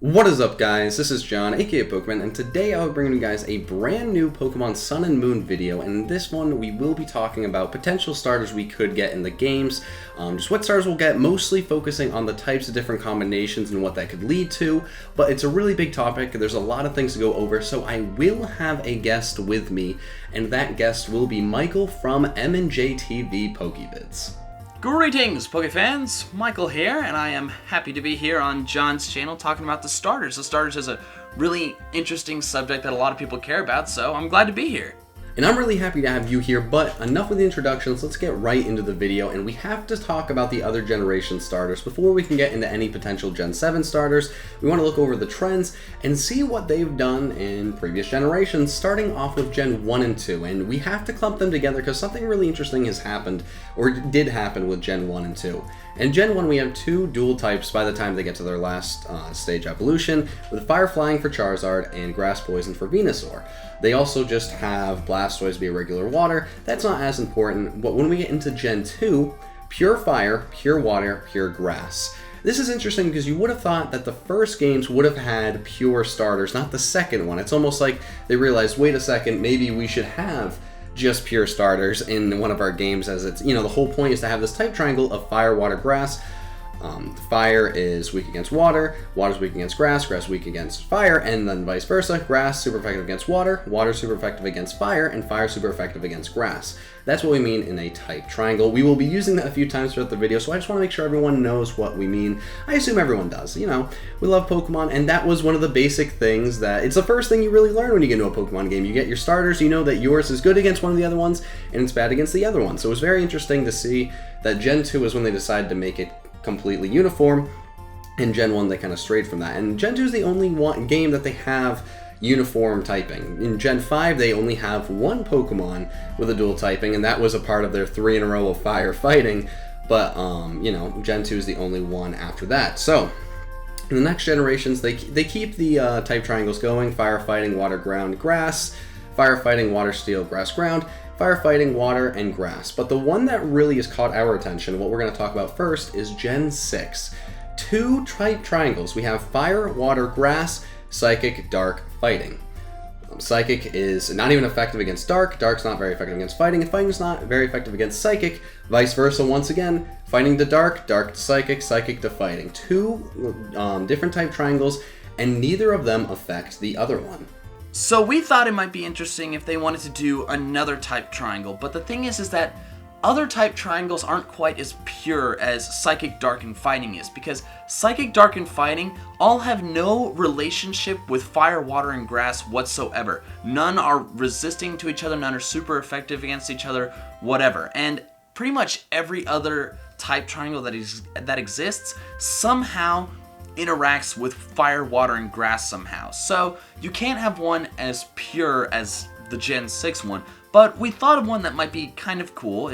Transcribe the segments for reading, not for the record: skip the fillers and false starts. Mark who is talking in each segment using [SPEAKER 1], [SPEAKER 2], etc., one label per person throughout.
[SPEAKER 1] What is up, guys? This is John, aka Pokevids, and today I'll be bringing you guys a brand new Pokemon Sun and Moon video. And in this one, we will be talking about potential starters we could get in the games, just what starters we'll get, mostly focusing on the types of different combinations and what that could lead to. But it's a really big topic, there's a lot of things to go over, so I will have a guest with me, and that guest will be Michael from MandJTV Pokevids.
[SPEAKER 2] Greetings, Pokefans! Michael here, and I am happy to be here on John's channel talking about the starters. The starters is a really interesting subject that a lot of people care about, so I'm glad to be here.
[SPEAKER 1] And I'm really happy to have you here, but enough with the introductions, let's get right into the video, and we have to talk about the other generation starters. Before we can get into any potential Gen 7 starters, we want to look over the trends and see what they've done in previous generations, starting off with Gen 1 and 2, and we have to clump them together because something really interesting has happened, or did happen with Gen 1 and 2. In Gen 1, we have two dual types by the time they get to their last stage evolution, with Fire Flying for Charizard and Grass Poison for Venusaur. They also just have Blastoise be a regular water. That's not as important, but when we get into Gen 2, Pure Fire, Pure Water, Pure Grass. This is interesting because you would have thought that the first games would have had pure starters, not the second one. It's almost like they realized, wait a second, maybe we should have just pure starters in one of our games, as it's, the whole point is to have this type triangle of Fire, Water, Grass. Fire is weak against water, water's weak against grass, grass weak against fire, and then vice versa. Grass super effective against water, water super effective against fire, and fire super effective against grass. That's what we mean in a type triangle. We will be using that a few times throughout the video, so I just want to make sure everyone knows what we mean. I assume everyone does. We love Pokemon, and that was one of the basic things that, it's the first thing you really learn when you get into a Pokemon game. You get your starters, you know that yours is good against one of the other ones, and it's bad against the other one. So it was very interesting to see that Gen 2 is when they decided to make it completely uniform. In Gen 1 they kind of strayed from that, and Gen 2 is the only game that they have uniform typing. In Gen 5 they only have one Pokemon with a dual typing, and that was a part of their 3 in a row of fire fighting, but Gen 2 is the only one after that. So in the next generations they keep the type triangles going: firefighting, water, ground, grass; firefighting, water, steel, grass, ground; firefighting, water, and grass. But the one that really has caught our attention, what we're going to talk about first, is Gen 6. Two type triangles. We have fire, water, grass; psychic, dark, fighting. Psychic is not even effective against dark, dark's not very effective against fighting, and fighting's not very effective against psychic. Vice versa, once again, fighting to dark, dark to psychic, psychic to fighting. Two different type triangles, and neither of them affect the other one.
[SPEAKER 2] So we thought it might be interesting if they wanted to do another type triangle, but the thing is that other type triangles aren't quite as pure as Psychic, Dark, and Fighting is, because Psychic, Dark, and Fighting all have no relationship with Fire, Water, and Grass whatsoever. None are resisting to each other, none are super effective against each other, whatever. And pretty much every other type triangle that exists somehow interacts with fire, water, and grass somehow. So you can't have one as pure as the Gen 6 one, but we thought of one that might be kind of cool.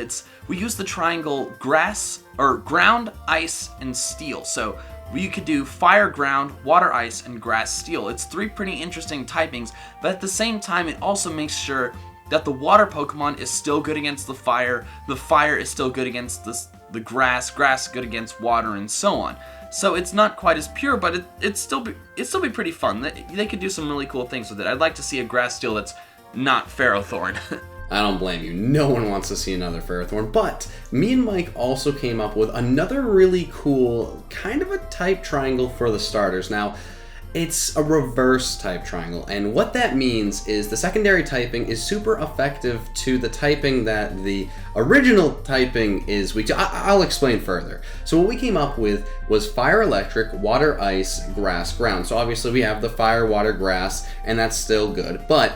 [SPEAKER 2] We use the triangle ground, ice, and steel. So you could do fire, ground, water, ice, and grass, steel. It's 3 pretty interesting typings, but at the same time it also makes sure that the water Pokemon is still good against the fire is still good against the grass is good against water, and so on. So it's not quite as pure, but it'd still be pretty fun. They could do some really cool things with it. I'd like to see a grass steel that's not Ferrothorn.
[SPEAKER 1] I don't blame you. No one wants to see another Ferrothorn, but me and Mike also came up with another really cool kind of a type triangle for the starters. Now, it's a reverse type triangle, and what that means is the secondary typing is super effective to the typing that the original typing is weak to. I'll explain further. So what we came up with was fire, electric, water, ice, grass, ground. So obviously we have the fire, water, grass, and that's still good, but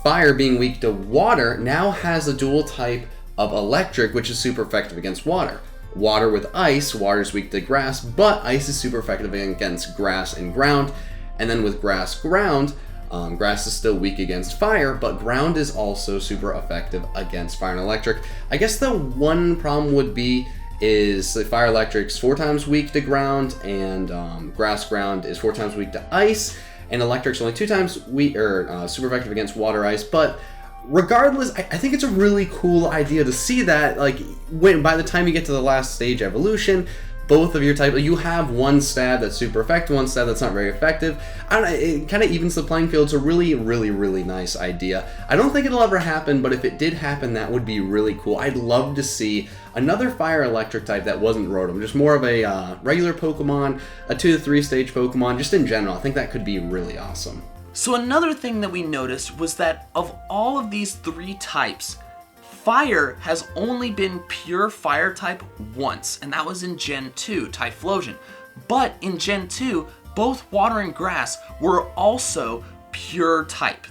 [SPEAKER 1] fire being weak to water now has a dual type of electric, which is super effective against water. Water with ice, water is weak to grass, but ice is super effective against grass and ground. And then with grass, ground, grass is still weak against fire, but ground is also super effective against fire and electric. I guess the one problem would be is the fire electric's 4 times weak to ground, and grass ground is 4 times weak to ice, and electric's only 2 times weak or super effective against water, ice. But regardless, I think it's a really cool idea to see that, like, by the time you get to the last stage evolution, both of your type. You have one stab that's super effective, one stab that's not very effective. I don't know, it kind of evens the playing field. It's a really, really, really nice idea. I don't think it'll ever happen, but if it did happen, that would be really cool. I'd love to see another fire electric type that wasn't Rotom, just more of a regular Pokemon, a 2 to 3 stage Pokemon, just in general. I think that could be really awesome.
[SPEAKER 2] So another thing that we noticed was that of all of these 3 types, Fire has only been pure Fire type once, and that was in Gen 2, Typhlosion. But in Gen 2, both Water and Grass were also pure type.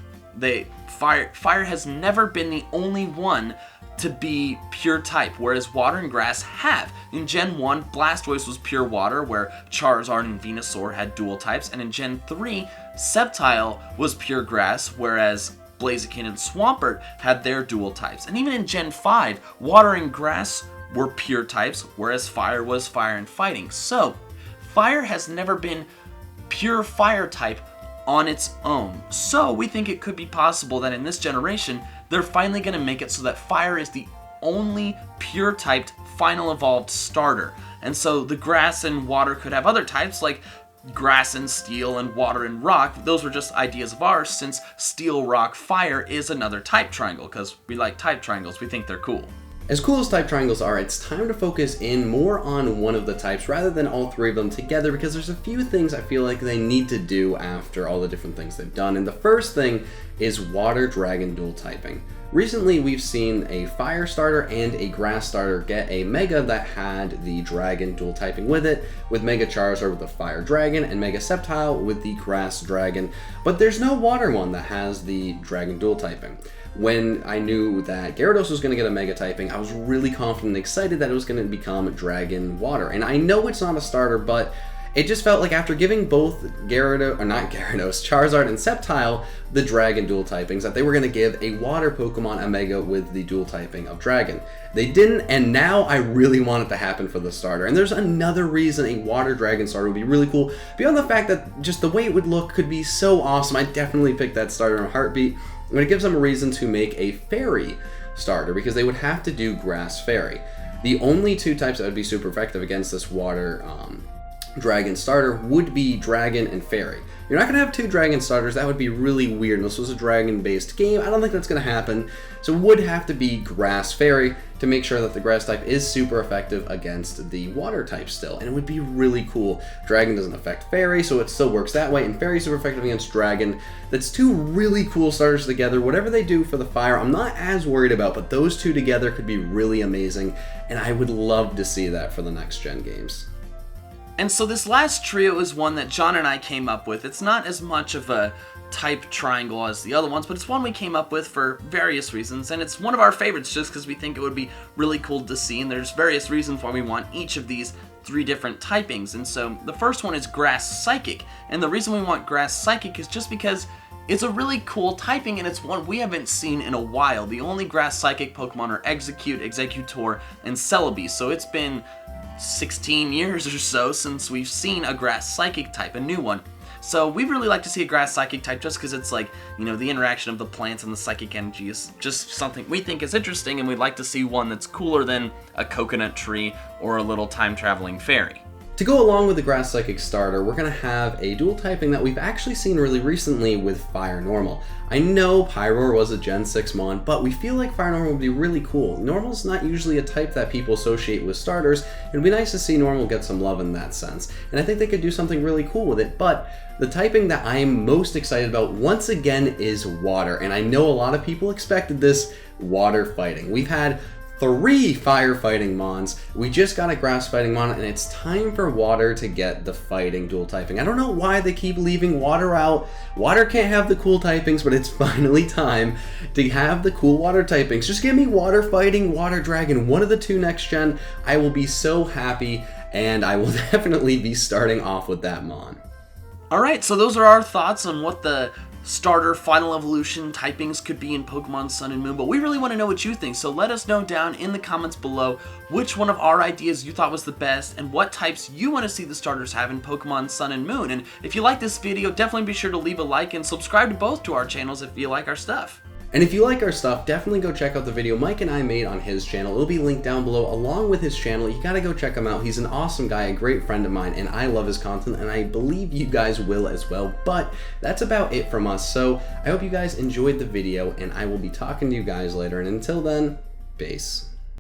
[SPEAKER 2] Fire has never been the only one to be pure type, whereas Water and Grass have. In Gen 1, Blastoise was pure Water, where Charizard and Venusaur had dual types, and in Gen 3, Sceptile was pure Grass, whereas Blaziken and Swampert had their dual types. And even in Gen 5, Water and Grass were pure types, whereas Fire was Fire and Fighting. So, Fire has never been pure Fire type on its own. So, we think it could be possible that in this generation, they're finally going to make it so that Fire is the only pure typed final evolved starter. And so, the Grass and Water could have other types, like Grass and Steel and Water and Rock. Those were just ideas of ours, since Steel, Rock, Fire is another type triangle, because we like type triangles, we think they're cool.
[SPEAKER 1] As cool as type triangles are, it's time to focus in more on one of the types rather than all 3 of them together, because there's a few things I feel like they need to do after all the different things they've done. And the first thing is Water Dragon dual typing. Recently, we've seen a Fire starter and a Grass starter get a Mega that had the Dragon dual typing with it, with Mega Charizard with the Fire Dragon and Mega Sceptile with the Grass Dragon, but there's no Water one that has the Dragon dual typing. When I knew that Gyarados was going to get a Mega typing, I was really confident and excited that it was going to become Dragon Water. And I know it's not a starter, but it just felt like after giving both Charizard and Sceptile the Dragon dual typings, that they were going to give a Water Pokemon a Mega with the dual typing of Dragon. They didn't, and now I really want it to happen for the starter. And there's another reason a Water Dragon starter would be really cool, beyond the fact that just the way it would look could be so awesome. I'd definitely pick that starter in a heartbeat. But it gives them a reason to make a Fairy starter, because they would have to do Grass Fairy. The only 2 types that would be super effective against this Water Dragon starter would be Dragon and Fairy. You're not going to have 2 Dragon starters. That would be really weird. This was a Dragon-based game. I don't think that's going to happen. So it would have to be Grass Fairy to make sure that the Grass type is super effective against the Water type still. And it would be really cool. Dragon doesn't affect Fairy, so it still works that way. And Fairy super effective against Dragon. That's 2 really cool starters together. Whatever they do for the Fire, I'm not as worried about, but those 2 together could be really amazing. And I would love to see that for the next gen games.
[SPEAKER 2] And so this last trio is one that John and I came up with. It's not as much of a type triangle as the other ones, but it's one we came up with for various reasons, and it's one of our favorites just because we think it would be really cool to see, and there's various reasons why we want each of these 3 different typings. And so the first one is Grass Psychic, and the reason we want Grass Psychic is just because it's a really cool typing, and it's one we haven't seen in a while. The only Grass Psychic Pokemon are Execute, Executor, and Celebi, so it's been 16 years or so since we've seen a Grass Psychic type, a new one. So we really like to see a Grass Psychic type just because it's like, you know, the interaction of the plants and the psychic energy is just something we think is interesting, and we'd like to see one that's cooler than a coconut tree or a little time-traveling fairy.
[SPEAKER 1] To go along with the Grass Psychic starter, we're going to have a dual typing that we've actually seen really recently with Fire Normal. I know Pyroar was a Gen 6 mon, but we feel like Fire Normal would be really cool. Normal's not usually a type that people associate with starters. It'd be nice to see Normal get some love in that sense, and I think they could do something really cool with it. But the typing that I am most excited about once again is Water, and I know a lot of people expected this: Water Fighting. We've had 3 firefighting mons. We just got a grass fighting mon, and it's time for Water to get the fighting dual typing. I don't know why they keep leaving Water out. Water can't have the cool typings, but it's finally time to have the cool Water typings. Just give me Water Fighting, Water Dragon, one of the 2 next gen. I will be so happy, and I will definitely be starting off with that mon.
[SPEAKER 2] Alright, so those are our thoughts on what the starter final evolution typings could be in Pokemon Sun and Moon, but we really want to know what you think, so let us know down in the comments below which one of our ideas you thought was the best and what types you want to see the starters have in Pokemon Sun and Moon. And if you like this video, definitely be sure to leave a like and subscribe to both to our channels if you like our stuff.
[SPEAKER 1] And if you like our stuff, definitely go check out the video Mike and I made on his channel. It'll be linked down below along with his channel. You gotta go check him out. He's an awesome guy, a great friend of mine, and I love his content, and I believe you guys will as well. But that's about it from us. So I hope you guys enjoyed the video, and I will be talking to you guys later. And until then, peace.